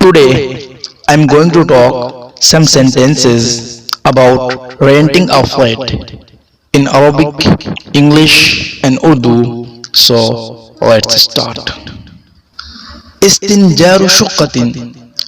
Today, I'm going to talk some sentences about renting a flat in Arabic, English, and Urdu. So, let's start. استنجار شقة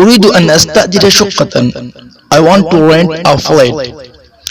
أريد أن أستأجر شقة. I want to rent a flat.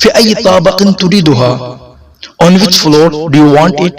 في أي طابق تريدها? On which floor do you want it?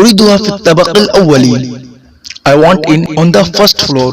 أريدها في الطابق الأولي. I want in on the first floor.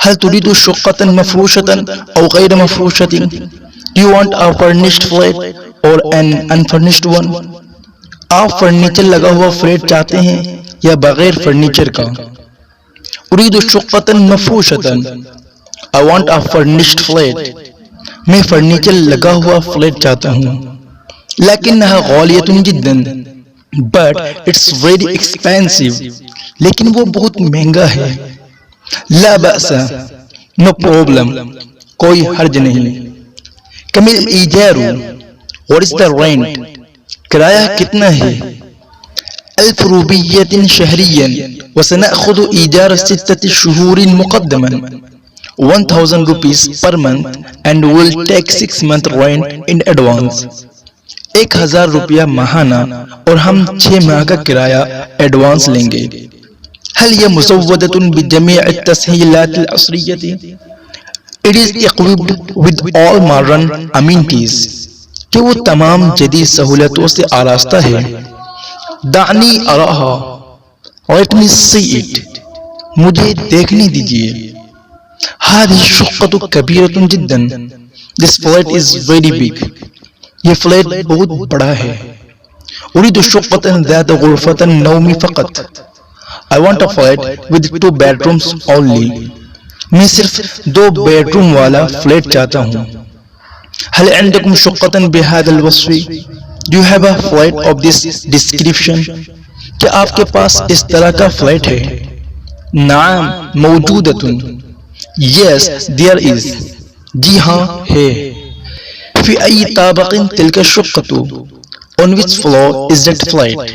هل تريد شقة مفروشة أو غير مفروشة? Do you want a furnished flat or an unfurnished one? آپ furniture لگا ہوا flat چاہتے ہیں یا بغیر فرنیچر کا؟ أريد شقة مفروشة. I want a furnished flat. میں فرنیچر لگا ہوا فلیٹ چاہتا ہوں. لكنها غالية جدا. But it's very expensive. لیکن وہ بہت مہنگا ہے. لا بأس. No problem. کوئی حرج نہیں. كم الإيجار? What is the rent? کرایہ کتنا ہے؟ 1000 روپیة شهريا وسنأخذ إيجار 6 شهور مقدما. 1000 rupees per month and will take 6 month rent in advance. 1000 روپیہ ماہانہ اور ہم 6 ماہ کا کرایہ ایڈوانس لیں گے. هل هي مزودة بجميع التسهيلات العصرية? It is equipped with all modern amenities. کہ وہ تمام جدید سہولتوں سے آراستہ ہے. دعنی اراها. Let me see it. مجھے دیکھنے دیجیے. هذه الشقة كبيرة جدا. This flat is very big. یہ فلیٹ بہت بڑا ہے. أريد شقة ذات غرفة النوم فقط. I want a flat with 2 bedrooms only. میں صرف 2 بیڈروم والا فلیٹ چاہتا ہوں. هل عندكم شقة بهذا الوصف؟ Do you have a flat of this description? کیا آپ کے پاس اس طرح کا فلیٹ ہے؟ نعم موجودة. Yes, there is. جی ہاں ہے. في أي طابق تلك الشقة? On which floor is that flat?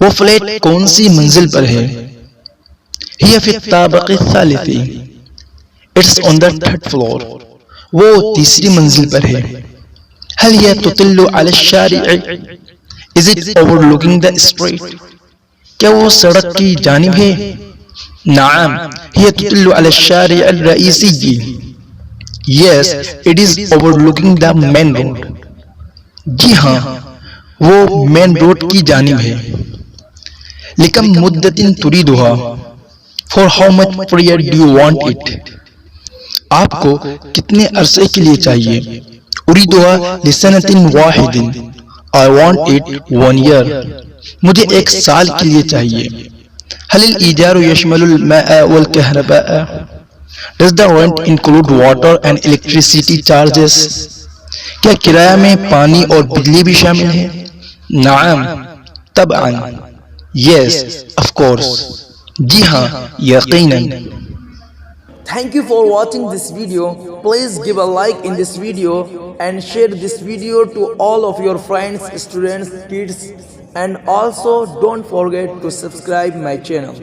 وہ فلیٹ کون سی منزل پر ہے؟ هي في الطابق الثالث. It's on the 3rd floor. وہ تیسری منزل پر ہے. هل هي تطل على الشارع? Is it overlooking the street? کیا وہ سڑک کی جانب ہے؟ نعم هي تطل على الشارع الرئيسي. Yes, it is overlooking the main road. جی ہاں وہ مین روڈ کی جانب ہے. لکم مدت تریدها. For how much period do you want it? آپ کو کتنے عرصے کے لیے چاہیے؟ اریدها لسنة واحد. I want it 1 year. مجھے 1 سال کے لیے چاہیے. هل الإيجار يشمل الماء والكهرباء? Does the rent include water and electricity charges? کیا کرایہ میں پانی اور بجلی بھی شامل ہے؟ نعم طبعا. Yes, of course. جی ہاں یقیناً. Thank you for watching this video. Please give a like in this video and share this video to all of your friends, students, kids, and also don't forget to subscribe my channel.